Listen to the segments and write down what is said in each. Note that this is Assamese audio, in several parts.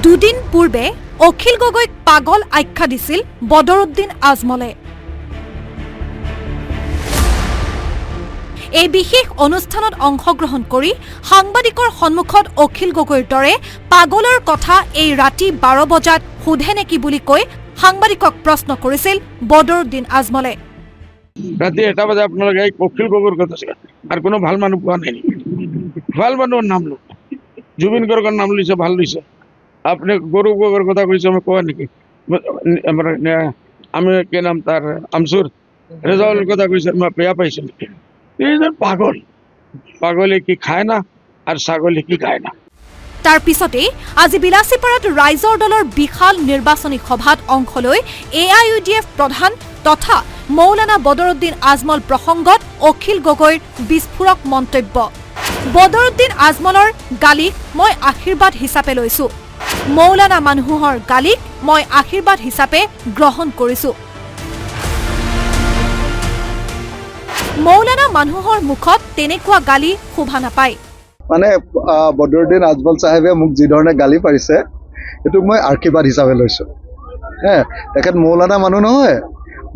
দুদিন পূৰ্বে অখিল গগৈক পাগল আখ্যা দিছিল বদৰুদ্দিন আজমলে। এই বিশেষ অনুষ্ঠানত অংশগ্ৰহণ কৰি সাংবাদিকৰ সন্মুখত অখিল গগৈৰ দৰে পাগলৰ কথা এই ৰাতি 12 বজাত সোধে নেকি বুলি কৈ সাংবাদিকক প্ৰশ্ন কৰিছিল বদৰুদ্দিন আজমলে। রাতে 1টা বাজে আপনারা এই অখিল গগৈর কথা আর কোনো ভাল মানুষ পাওয়া নাই। ভাল মানুষের নাম লো জুবিন গর্গর নাম লইছে, ভাল লইছে। আপনি গরু গগৈর কথা কইছে আমি কয় নাকি? আমি কে নাম তার আমসুর রেজাউলের কথা কইছে আমি পেয়া পাইছি। এই যে পাগল, পাগলে কি খায় না আর ছাগলে কি খায় না। তাৰ পিছতেই আজি বিলাসীপাৰাত ৰাইজৰ দলৰ বিশাল নিৰ্বাচনী সভাত অংশ লৈ AIUDF প্ৰধান তথা মৌলানা বদৰুদ্দিন আজমল প্ৰসংগত অখিল গগৈৰ বিস্ফোৰক মন্তব্য। বদৰুদ্দিন আজমলৰ গালিক মই আশীৰ্বাদ হিচাপে লৈছো, মৌলানা মানুহৰ গালিক মই আশীৰ্বাদ হিচাপে গ্ৰহণ কৰিছো। মৌলানা মানুহৰ মুখত তেনেকুৱা গালি শোভা নাপায়। মানে বদৰুদ্দিন আজমল সাহেবে মোক যি ধৰণে গালি পাৰিছে এইটো মই আশীৰ্বাদ হিচাপে লৈছোঁ। তেখেত মৌলানা মানুহ নহয়,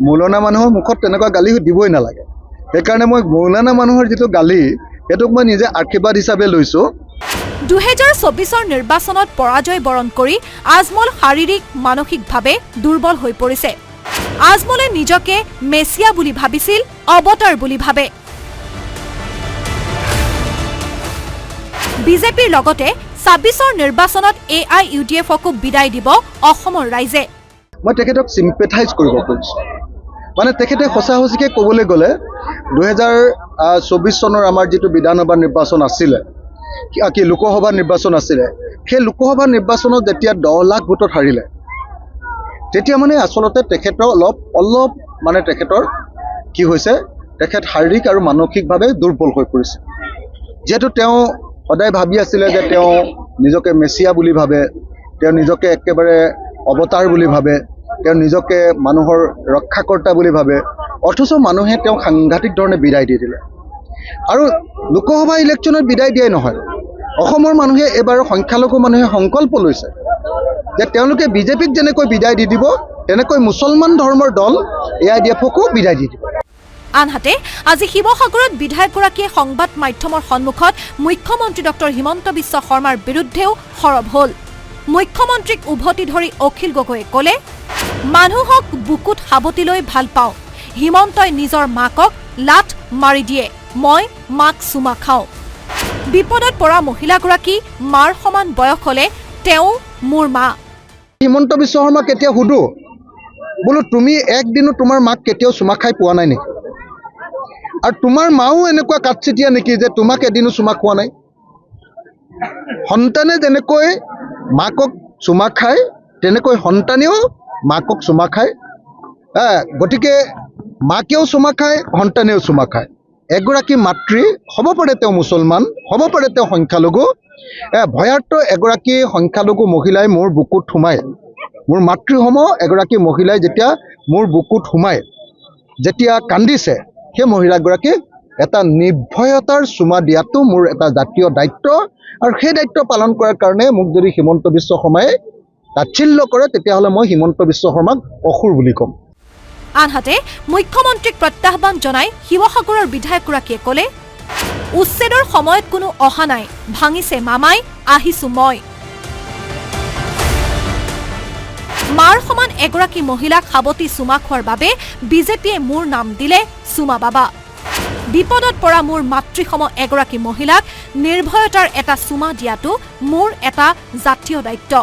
মৌলানা মানুহৰ মুখত তেনেকুৱা গালি দিবই নালাগে। সেইকাৰণে মই মৌলানা মানুহৰ যিটো গালি সেইটোক মই নিজে আশীৰ্বাদ হিচাপে লৈছোঁ। 2024 নিৰ্বাচনত পৰাজয় বৰণ কৰি আজমল শাৰীৰিক মানসিকভাৱে দুৰ্বল হৈ পৰিছে। আজমলে নিজকে মেছিয়া বুলি ভাবিছিল, অৱতাৰ বুলি ভাবে। বিজেপিৰ লগতে 26 নিৰ্বাচনত AIUDFকো বিদায় দিব অসমৰ ৰাইজে। মই তেখেতক চিম্পেথাইজ কৰিব খুজিছোঁ। মানে তেখেতে সঁচাসঁচিকৈ ক'বলৈ গ'লে 2024 চনৰ আমাৰ যিটো বিধানসভা নিৰ্বাচন আছিলে, কি লোকসভা নিৰ্বাচন আছিলে, সেই লোকসভা নিৰ্বাচনত যেতিয়া 10 লাখ ভোটত হাৰিলে তেতিয়া মানে আচলতে তেখেতৰ অলপ মানে তেখেতৰ কি হৈছে, তেখেত শাৰীৰিক আৰু মানসিকভাৱে দুৰ্বল হৈ পৰিছে। যিহেতু তেওঁ সদায় ভাবি আছিলে যে তেওঁ নিজকে মেছিয়া বুলি ভাবে, তেওঁ নিজকে একেবাৰে অৱতাৰ বুলি ভাবে, তেওঁ নিজকে মানুহৰ ৰক্ষাকৰ্তা বুলি ভাবে, অথচ মানুহে তেওঁক সাংঘাতিক ধৰণে বিদায় দি দিলে। আৰু লোকসভা ইলেকশ্যনত বিদায় দিয়াই নহয়, অসমৰ মানুহে এইবাৰ সংখ্যালঘু মানুহে সংকল্প লৈছে যে তেওঁলোকে বিজেপিক যেনেকৈ বিদায় দি দিব তেনেকৈ মুছলমান ধৰ্মৰ দল AIUDFকো বিদায় দি দিব। আনহাতে আজি শিৱসাগৰত বিধায়কগৰাকীয়ে সংবাদ মাধ্যমৰ সন্মুখত মুখ্যমন্ত্ৰী ডক্টৰ হিমন্ত বিশ্ব শৰ্মাৰ বিৰুদ্ধেও সৰব হ'ল। মুখ্যমন্ত্ৰীক উভতি ধৰি অখিল গগৈয়ে ক'লে, মানুহক বুকুত সাৱটি লৈ ভাল পাওঁ, হিমন্তই নিজৰ মাকক লাঠ মাৰি দিয়ে, মই মাক চুমা খাওঁ। বিপদত পৰা মহিলাগৰাকী মাৰ সমান বয়স হ'লে তেওঁ মোৰ মা। হিমন্ত বিশ্ব শৰ্মা কেতিয়া সুধো বোলো তুমি একদিনো তোমাৰ মাক কেতিয়াও চুমা খাই পোৱা নাই নেকি? আৰু তোমাৰ মাও এনেকুৱা কাটচিটীয়া নেকি যে তোমাক এদিনো চুমা খোৱা নাই? সন্তানে যেনেকৈ মাকক চুমা খায় তেনেকৈ সন্তানেও মাকক চুমা খায়। গতিকে মাকেও চুমা খায়, সন্তানেও চুমা খায়। এগৰাকী মাতৃ, হ'ব পাৰে তেওঁ মুছলমান, হ'ব পাৰে তেওঁ সংখ্যালঘু, ভয়াৰ্ত এগৰাকী সংখ্যালঘু মহিলাই মোৰ বুকুত সোমায়, মোৰ মাতৃসম এগৰাকী মহিলাই যেতিয়া মোৰ বুকুত সোমায়, যেতিয়া কান্দিছে, সেই মহিলাগৰাকীক এটা নিৰ্ভয়তাৰ চুমা দিয়াটো মোৰ এটা জাতীয় দায়িত্ব। আৰু সেই দায়িত্ব পালন কৰাৰ কাৰণে মোক যদি হিমন্ত বিশ্ব শৰ্মাই তাচ্ছিল্য কৰে তেতিয়াহ'লে মই হিমন্ত বিশ্ব শৰ্মাক অসুৰ বুলি ক'ম। আনহাতে মুখ্যমন্ত্ৰীক প্ৰত্যাহ্বান জনাই শিৱসাগৰৰ বিধায়কগৰাকীয়ে ক'লে, উচ্ছেদৰ সময়ত কোনো অহা নাই, ভাঙিছে মামাই, আহিছো মই। মাৰ সমান এগৰাকী মহিলাক সাৱটি চুমা খোৱাৰ বাবে বিজেপিয়ে মোৰ নাম দিলে চুমা বাবা। বিপদত পৰা মোৰ মাতৃসম এগৰাকী মহিলাক নিৰ্ভয়তাৰ এটা চুমা দিয়াটো মোৰ এটা জাতীয় দায়িত্ব।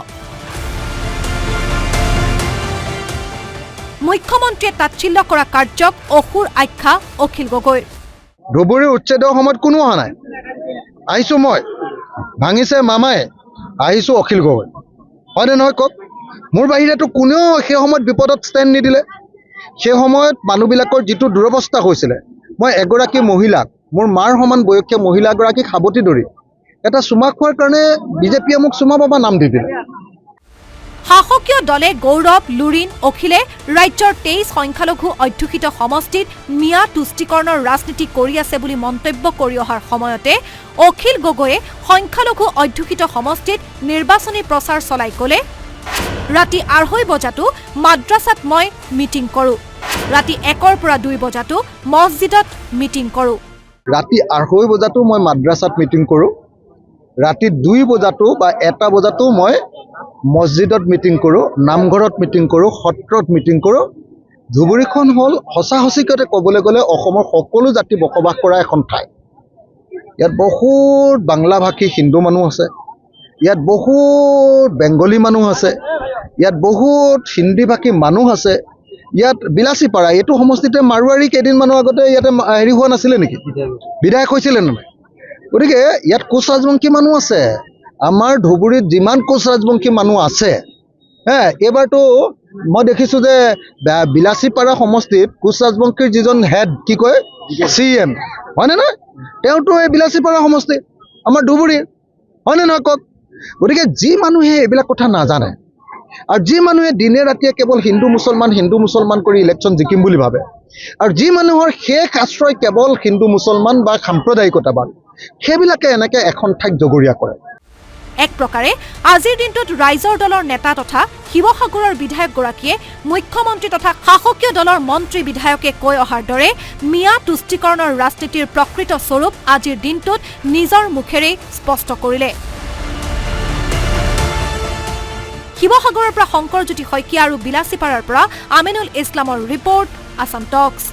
মুখ্যমন্ত্ৰীয়ে তাচ্ছিল্য কৰা কাৰ্যক অসুৰ আখ্যা অখিল গগৈৰ। ধুবুৰী উচ্ছেদৰ সময়ত কোনো অহা নাই, আহিছোঁ মই, ভাঙিছে মামাই, আহিছোঁ অখিল গগৈ। হয়নে নহয় কওক? মোৰ বাহিৰেতো কোনেও সেই সময়ত বিপদত ষ্টেণ্ড নিদিলে। সেই সময়ত মানুহবিলাকৰ যিটো দুৰৱস্থা হৈছিলে, মই এগৰাকী মহিলাক, মোৰ মাৰ সমান বয়সীয়া মহিলাগৰাকীক সাৱটি ধৰি এটা চুমা খোৱাৰ কাৰণে বিজেপিয়ে মোক চুমা বাবা নাম দি দিলে। শাসকীয় দলে গৌৰৱ, লুৰিণ, অখিলে ৰাজ্যৰ 23 সংখ্যালঘু অধ্যুষিত সমষ্টিত মিয়া তুষ্টিকৰণৰ ৰাজনীতি কৰি আছে বুলি মন্তব্য কৰি অহাৰ সময়তে অখিল গগৈয়ে সংখ্যালঘু অধ্যুষিত সমষ্টিত নিৰ্বাচনী প্ৰচাৰ চলাই ক'লে, ৰাতি 2:30 বজাতো মাদ্ৰাছাত মই মিটিং কৰোঁ, ৰাতি 1 পৰা 2 বজাতো মছজিদত মিটিং কৰোঁ। ৰাতি 2:30 বজাতো মই মাদ্ৰাছাত মিটিং কৰোঁ, ৰাতি 2 বজাতো বা 1 বজাতো মই মছজিদত মিটিং কৰোঁ, নামঘৰত মিটিং কৰোঁ, সত্ৰত মিটিং কৰোঁ। ধুবুৰীখন হ'ল সঁচা সঁচিকতে ক'বলৈ গ'লে অসমৰ সকলো জাতি বসবাস কৰা এখন ঠাই। ইয়াত বহুত বাংলাভাষী হিন্দু মানুহ আছে, ইয়াত বহুত বেংগলী মানুহ আছে, ইয়াত বহুত হিন্দীভাষী মানুহ আছে, ইয়াত বিলাচীপাৰা এইটো সমষ্টিতে মাৰোৱাৰী কেইদিনমানৰ আগতে ইয়াতে হেৰি হোৱা নাছিলে নেকি, বিধায়ক হৈছিলে নে নাই? গতিকে ইয়াত কোচ ৰাজবংশী মানুহ আছে। আমাৰ ধুবুৰীত যিমান কোচ ৰাজবংশী মানুহ আছে, এইবাৰতো মই দেখিছোঁ যে বিলাচীপাৰা সমষ্টিত কোচ ৰাজবংশীৰ যিজন হেড কি কয় CM হয়নে নহয়, তেওঁতো এই বিলাচীপাৰা সমষ্টি আমাৰ ধুবুৰীৰ, হয়নে নহয় কওক? গতিকে যি মানুহে এইবিলাক কথা নাজানে আৰু যি মানুহে দিনে ৰাতিয়ে কেৱল হিন্দু মুছলমান কৰি ইলেকশ্যন জিকিম বুলি ভাবে আৰু যি মানুহৰ শেষ আশ্ৰয় কেৱল হিন্দু মুছলমান বা সাম্প্ৰদায়িকতাবাদ, সেইবিলাকে এনেকৈ এখন ঠাইত জগৰীয়া কৰে। এক প্ৰকাৰে আজিৰ দিনটোত ৰাইজৰ দলৰ নেতা তথা শিৱসাগৰৰ বিধায়কগৰাকীয়ে মুখ্যমন্ত্ৰী তথা শাসকীয় দলৰ মন্ত্ৰী বিধায়কে কৈ অহাৰ দৰে মিয়া তুষ্টিকৰণৰ ৰাজনীতিৰ প্ৰকৃত স্বৰূপ আজিৰ দিনটোত নিজৰ মুখেৰেই স্পষ্ট কৰিলে। শিৱসাগৰৰ পৰা শংকৰজ্যোতি শইকীয়া আৰু বিলাচীপাৰাৰ পৰা আমিনুল ইছলামৰ ৰিপৰ্ট, আছাম টক্স।